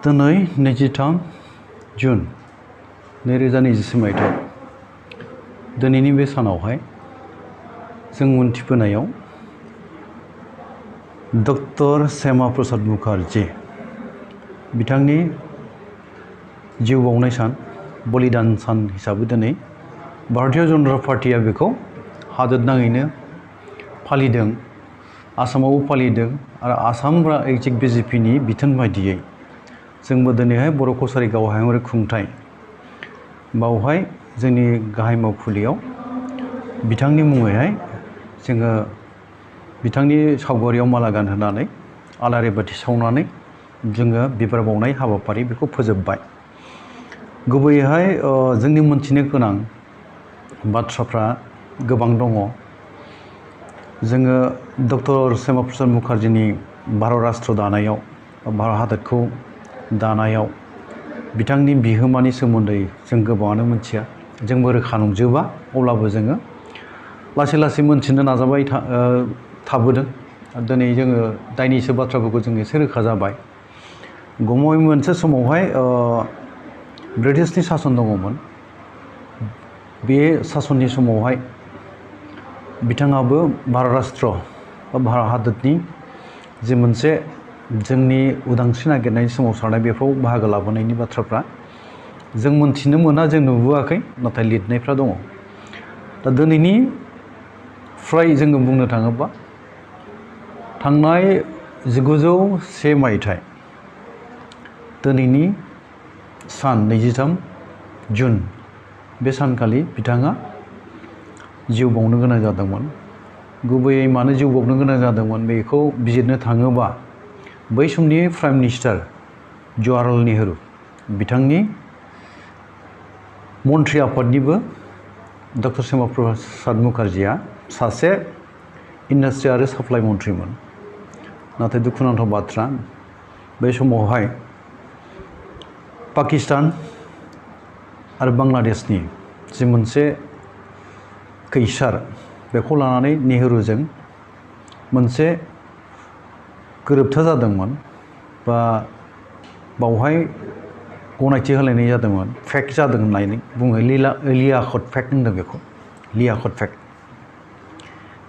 दिनै 23 जुन 2020 मायथाइ दिनैनि बे सानावहाय जों मोनथिबोनायाव डक्टर श्यामा प्रसाद मुखार्जी बिथांनि जिउ बावनाय सान बलिदान सान हिसाबै दिनै भारतीय जनता पार्टीआ बेखौ हादोरनाङैनो फालिदों। आसामावबो फालिदों आरो आसाम रायजो बिजेपिनि बिथोन बायदियै जोंबो दिनैहाय बर' कसारी गावहायुंआरि खुंथाइ बावहाय जोंनि गाहाय मावखुलियाव बिथांनि मुङैहाय जोङो बिथांनि सावगारियाव माला गानहोनानै आलारि बाथि सावनानै जोङो बिबार बावनाय हाबाफारि बेखौ फोजोबबाय। गुबैयैहाय जोंनि मोनथिनो गोनां बाथ्राफ्रा गोबां दङ। जोङो डक्टर श्यामा प्रसाद मुखार्जीनि भारत राष्ट्र दानायाव भारत हादरखौ दानायाव बिथांनि बिहोमानि सोमोन्दै जों गोबाङानो मिथिया, जोंबो रोखा नंजोबा, अब्लाबो जोङो लासै लासै मोनथिनो नाजाबाय थाबोदों। दिनै जोङो दायनिसो बाथ्राफोरखौ जों एसे रोखा जाबाय। गमामायै मोनसे समावहाय ब्रिटिशनि सासन दङमोन। बे सासननि समावहाय बिथाङाबो भारत राष्ट्र बा भारत हादरनि जे मोनसे जोंनि उदांस्रि नागिरनायनि सोमावसारनाय बेफ्राव बाहागो लाबोनायनि बाथ्राफ्रा जों मोनथिनो मोना, जों नुबोआखै, नाथाय लिरनायफ्रा दङ। दा दिनैनि फ्राय जोङो बुंनो थाङोब्ला थांनाय 1901 मायथाइ दिनैनि सान 23 जुन बे सानखालि बिथाङा जिउ बावनो गोनां जादोंमोन। गुबैयै मानो जिउ बावनो गोनां जादोंमोन बेखौ बिजिरनो थाङोबा बै समनि प्राइम मिनिस्टार जवाहरलाल नेहरू बिथांनि मन्त्रि आफादनिबो डक्टर श्यामा प्रसाद मुखार्जीआ सासे इन्डास्ट्रि आरो साप्लाइ मन्त्रिमोन। नाथाय दुखुनांथाव बाथ्रा, बै समावहाय पाकिस्तान आरो बांलादेशनि जि मोनसे खैसार बेखौ लानानै नेहरूजों मोनसे गोरोबथा जादोंमोन बा बावहाय गनायथि होलायनाय जादोंमोन। फेक्ट जादों होननानै बुङो, लियाकत फेक्ट होनदों बेखौ, लियाकत फेक्ट।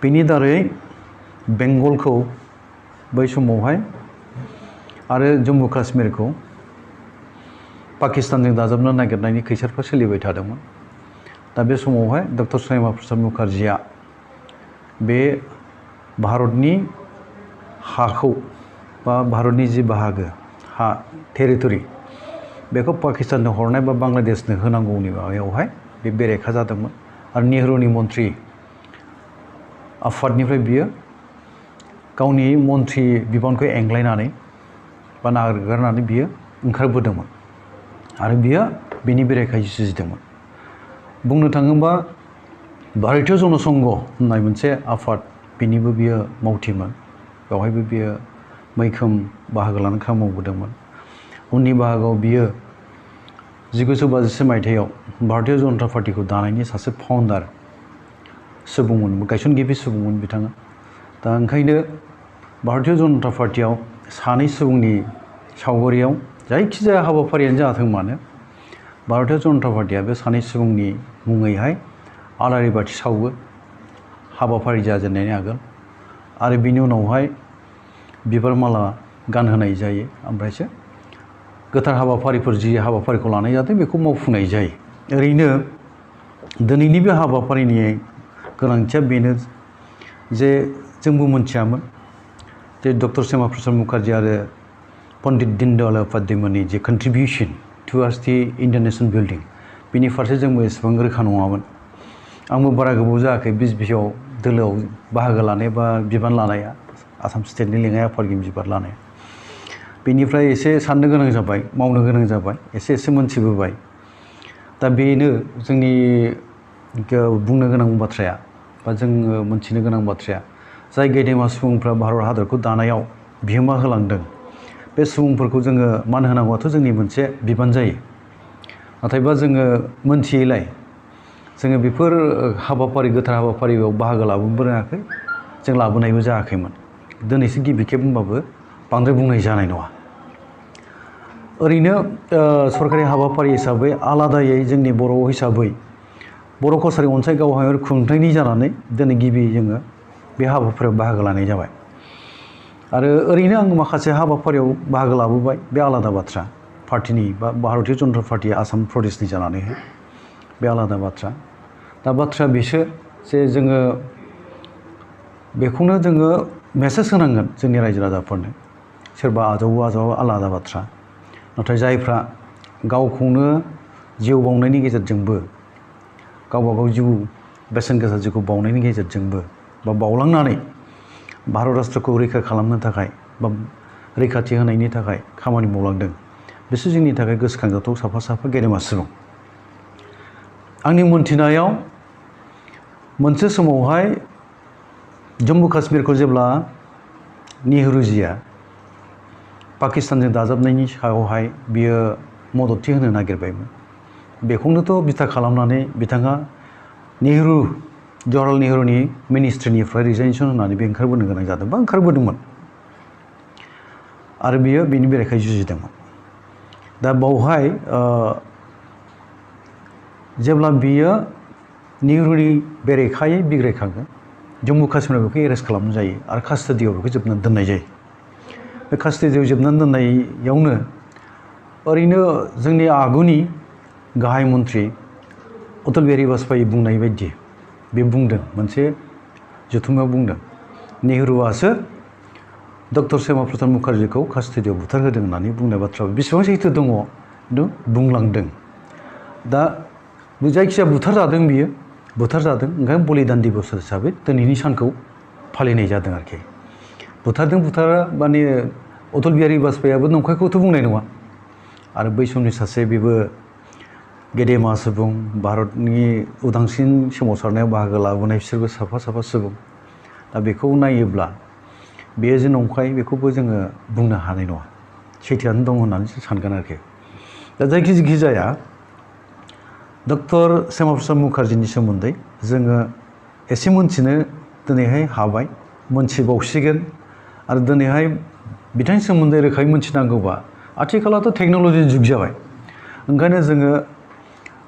बेनि दारै बेंगलखौ बै समावहाय आरो जम्मु काश्मीरखौ पाकिस्तानजों दाजाबनो नागिरनायनि खैसारफ्रा सोलिबाय थादोंमोन। दा बे समावहाय डक्टर श्यामा प्रसाद मुखार्जीआ बे भारतनि हाखौ बा भारतनि जि बाहागो हा टेरिटरि बेखौ पाकिस्ताननो हरनाय बा बांलादेशनो होनांगौनि माबायावहाय बे बेरेखा जादोंमोन। आरो नेहरूनि मन्त्रि आफादनिफ्राय बियो गावनि मन्त्रि बिबानखौ एंग्लायनानै बा नागारनानै बियो ओंखारबोदोंमोन आरो बियो बिनि बेरेखायै जुजिदोंमोन। बुंनो थाङोबा भारतीय जनसंघ होननाय मोनसे आफाद, बेनिबो बियो मावथिमोन। बेवहायबो बियो मैखोम बाहागो लानानै खामानि मावबोदोंमोन। उननि बाहागोआव बियो 1952 मायथाइयाव भारतीय जनता पार्टीखौ दानायनि सासे फाउन्डार सुबुंमोन, गायसनगिरि सुबुंमोन बिथाङा। दा ओंखायनो भारतीय जनता पार्टीयाव सानै सुबुंनि सावगारियाव जायखिजाया हाबाफारियानो जाथों मानो भारतीय जनता पार्टीया बे सानै सुबुंनि मुङैहाय आलारि बाथि सावो हाबाफारि जाजेननायनि आगोल, आरो बिनि उनावहाय बिबार माला गानहोनाय जायो। ओमफ्रायसो गोथार हाबाफारिफोर जि हाबाफारिखौ लानाय जादों बेखौ मावफुंनाय जायो। ओरैनो दिनैनि बे हाबाफारिनि गोनांथिया बेनो जे जोंबो मोनथियामोन जे डक्टर श्यामा प्रसाद मुखार्जी आरो पन्डित दीनदयाल उपाध्यायमोननि जे कन्ट्रिबिउसन टुवार्ड्स दि इन्डियान नेशन बिल्डिं बेनि फारसे जोंबो एसेबां रोखा नङामोन। आंबो बारा गोबाव जायाखै बिसबियाव दोलोआव बाहागो लानाय बा बिबान लानाया, आसाम स्टेटनि लेङाइ आफादगिरि बिबान लानाया। बेनिफ्राय एसे साननो गोनां जाबाय, मावनो गोनां जाबाय, एसे मोनथिबोबाय। दा बेनो जोंनि बुंनो गोनां बाथ्राया बा जोङो मोनथिनो गोनां बाथ्राया, जाय गेदेमा सुबुंफ्रा भारत हादरखौ दानायाव बिहोमा होलांदों बे सुबुंफोरखौ जोङो मान होनांगौआथ' जोंनि मोनसे बिबान जायो। नाथायबा जोङो मोनथियैलाय जोङो बेफोर हाबाफारि गोथार हाबाफारियाव बाहागो लाबोनो जों लाबोनायबो जायाखैमोन। दिनैसो गिबि खेब होनबाबो बांद्राय बुंनाय जानाय नङा। ओरैनो सरकारि हाबाफारि हिसाबै आलादायै जोंनि बर' हिसाबै बर' कसारि अनसाय गावहाय खुंथायनि जानानै दिनै गिबि जोङो बे हाबाफारियाव बाहागो लानाय जाबाय आरो ओरैनो आं माखासे हाबाफारियाव बाहागो लाबोबाय बे आलादा बाथ्रा पार्टिनि बा भारतीय जनता पार्टी आसाम प्रदेशनि जानानैहाय बे आलादा बाथ्रा दा बाथ्राया बेसो जे जोङो बेखौनो जोङो मेसेज होनांगोन जोंनि रायजो राजाफोरनो सोरबा आजावो आलादा बाथ्रा नाथाय जायफ्रा गावखौनो जिउ बावनायनि गेजेरजोंबो गावबा गाव जिउ बेसेन गोसा जिउखौ बावनायनि गेजेरजोंबो बा बावलांनानै भारत राष्ट्रखौ रैखा खालामनो थाखाय बा रैखाथि होनायनि थाखाय खामानि मावलांदों बिसोर जोंनि थाखाय गोसोखांजाथाव साफा साफा गेदेमा सुबुं आंनि मोनथिनायाव मोनसे समावहाय जम्मु काश्मीरखौ जेब्ला नेहरूजिया पाकिस्तानजों दाजाबनायनि सायावहाय बियो मददथि होनो नागिरबायमोन बेखौनोथ' बिथा खालामनानै बिथाङा जवाहरलाल नेहरूनि मिनिस्ट्रिनिफ्राय रिजाइनेसन होनानै बे ओंखारबोनो गोनां जादों बा ओंखारबोदोंमोन आरो बियो बेनि बेरेखायै जुजिदोंमोन दा बावहाय जेब्ला बियो नेहरूनि बेरेखायै बिग्रायखाङो जम्मु काश्मीराव बेखौ एरेस्ट खालामनाय जायो आरो कास्टडियाव बेखौ जोबनानै दोननाय जायो बे कास्टडियाव जोबनानै दोननायावनो ओरैनो जोंनि आगुनि गाहाय मन्त्रि अटल बिहारी वाजपेयी बुंनाय बायदि बे बुंदों मोनसे जथुम्मायाव बुंदों नेहरूआसो डक्टर श्यामा प्रसाद मुखार्जीखौ कास्टडियाव बुथारहोदों होननानै बुंनाय बाथ्रा बेसेबां सैथो दङ खिन्थु बुंलांदों दा जायखिजाया बुथारजादों बियो बुथारजादों ओंखायनो बलिदान दिबस हिसाबै दिनैनि सानखौ फालिनाय जादों आरोखि बुथारदों बुथारा माने अटल बिहारी वाजपेयीआबो नंखायखौथ' बुंनाय नङा आरो बै समनि सासे बेबो गेदेमा सुबुं भारतनि उदांस्रिनि सोमावसारनायाव बाहागो लाबोनाय बिसोरबो साफा साफा सुबुं दा बेखौ नायोब्ला बेयो जे नंखाय बेखौबो जोङो बुंनो हानाय नङा सैथोआनो दं होननानै सानगोन आरोखि दा जायखि जाया डक्टर श्यामा प्रसाद मुखार्जीनि सोमोन्दै जोङो एसे मोनथिनो दिनैहाय हाबाय मोनथिबावसिगोन आरो दिनैहाय बिथांनि सोमोन्दै रोखायै मोनथिनांगौबा आथिखालावथ' टेक्न'लजिनि जुग जाबाय ओंखायनो जोङो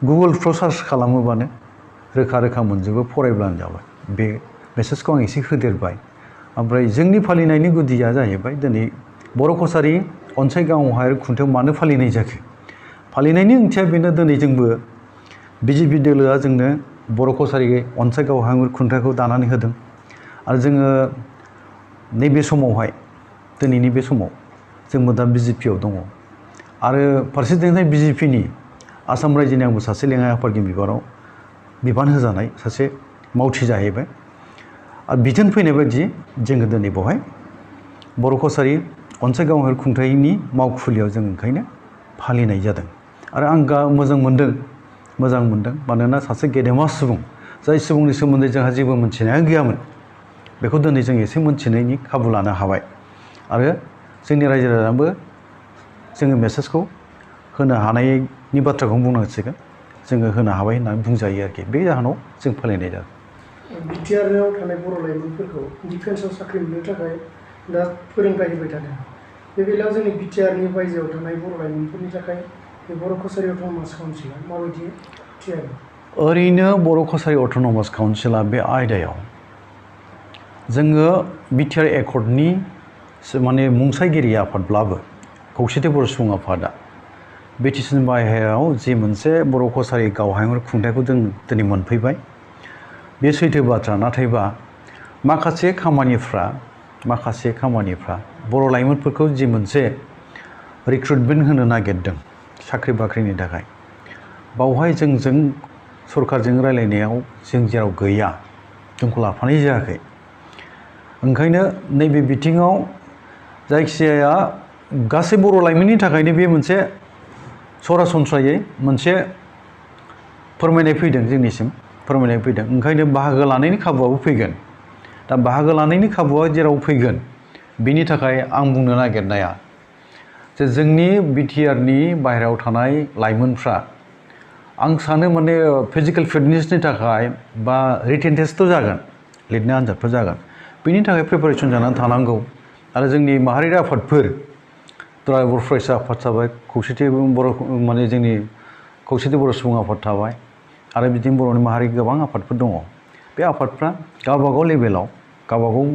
गुगोलफ्राव सार्च खालामोबानो रोखा मोनजोबो फरायब्लानो जाबाय बे मेसेजखौ आं एसे होदेरबाय ओमफ्राय जोंनि फालिनायनि गुदिया जाहैबाय दिनै बर' कसारि अनसाय गावहाय खुंथायाव मानो फालिनाय जाखो फालिनायनि ओंथिया बेनो दिनै जोंबो बिजेपि दोलोआ जोंनो बर' कसारि अनसाय गावहाय खुंथायखौ दानानै होदों आरो जोङो नैबे समावहाय दिनैनि बे समाव जोंबो दा बिजेपिआव दङ आरो फारसेथिंजाय बिजेपिनि आसाम रायजोनि आंबो सासे लेङाइ आफादगिरि बिबान होजानाय सासे मावथि जाहैबाय आरो बिथोन फैनाय बायदि जोङो दिनै बेवहाय बर' कसारि अनसाय गावहाय खुंथायनि मावखुलियाव जों ओंखायनो फालिनाय जादों आरो आं मोजां मोनदों मानोना सासे गेदेमा सुबुं जाय सुबुंनि सोमोन्दै जोंहा जेबो मोनथिनायानो गैयामोन बेखौ दिनै जों एसे मोनथिनायनि खाबु लानो हाबाय आरो जोंनि रायजो राजानोबो जोङो मेसेजखौ होनो हानायनि बाथ्राखौनो बुंनांसिगोन जोङो होनो हाबाय होननानै बुंजायो आरोखि बे जाहोनाव जों फालिनाय जादों बिटिआरआव थानाय बर' लाइमोनफोरखौ डिफेन्सआव साख्रि मोननो थाखाय दा फोरोंथाय होबाय थादों बे बेलायाव जोंनि बिटिआरनि बायजोआव थानाय बर' लाइमोनफोरनि थाखाय बे बर' कसारि अट'नमास काउन्सिला माबायदि थियारि ओरैनो बर' कसारि अट'नमास काउन्सिला बे आयदायाव जोङो बिटिआर एकर्डनि माने मुंसाइगिरि आफादब्लाबो खौसेथि बर' सुबुं आफादा बिटिसिनि बाहेरायाव जि मोनसे बर' कसारि गावहाय खुंथायखौ जों दिनै मोनफैबाय बे सैथो बाथ्रा नाथायबा माखासे खामानिफ्रा बर' लाइमोनफोरखौ जि मोनसे रिक्रुटमेन्ट होनो नागिरदों साख्रि बाख्रिनि थाखाय बावहाय जोंजों सरकारजों रायलायनायाव जों जेराव गैया जोंखौ लाफानाय जायाखै ओंखायनो नैबे बिथिङाव जायखिजाया गासै बर' लाइमोननि थाखायनो बे मोनसे सरासनस्रायै मोनसे फोरमायनाय फैदों जोंनिसिम ओंखायनो बाहागो लानायनि खाबुआबो फैगोन दा बाहागो लानायनि खाबुआ जेराव फैगोन बिनि थाखाय आं बुंनो नागिरनाया जे जोंनि बिटिआरनि बाहेरायाव थानाय लाइमोनफ्रा आं सानो माने फिजिकेल फिटनेसनि थाखाय बा रिटेन टेस्टथ' जागोन लिरनाय आनजादफोर जागोन बेनि थाखाय प्रिपारेसन जानानै थानांगौ आरो जोंनि माहारियारि आफादफोर दुलाराय बर' फरायसा आफाद थाबाय खौसेथि बर' माने जोंनि खौसेथि बर' सुबुं आफाद थाबाय आरो बिदिनो बर'नि माहारि गोबां आफादफोर दङ बे आफादफ्रा गावबागाव लेभेलाव गावबागाव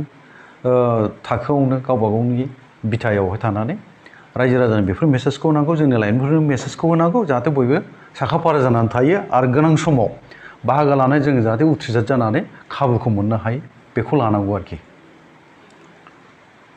थाखोआवनो गावबागावनि बिथायावहाय थानानै रायजो राजानो बेफोर मेसेजखौ होनांगौ जोंनि लाइमोनफोरनो मेसेजखौ होनांगौ जाहाथे बयबो साखाफारा जानानै थायो आरो गोनां समाव बाहागो लानाय जोङो जाहाथे उथ्रिसार जानानै खाबुखौ मोननो हायो बेखौ लानांगौ आरोखि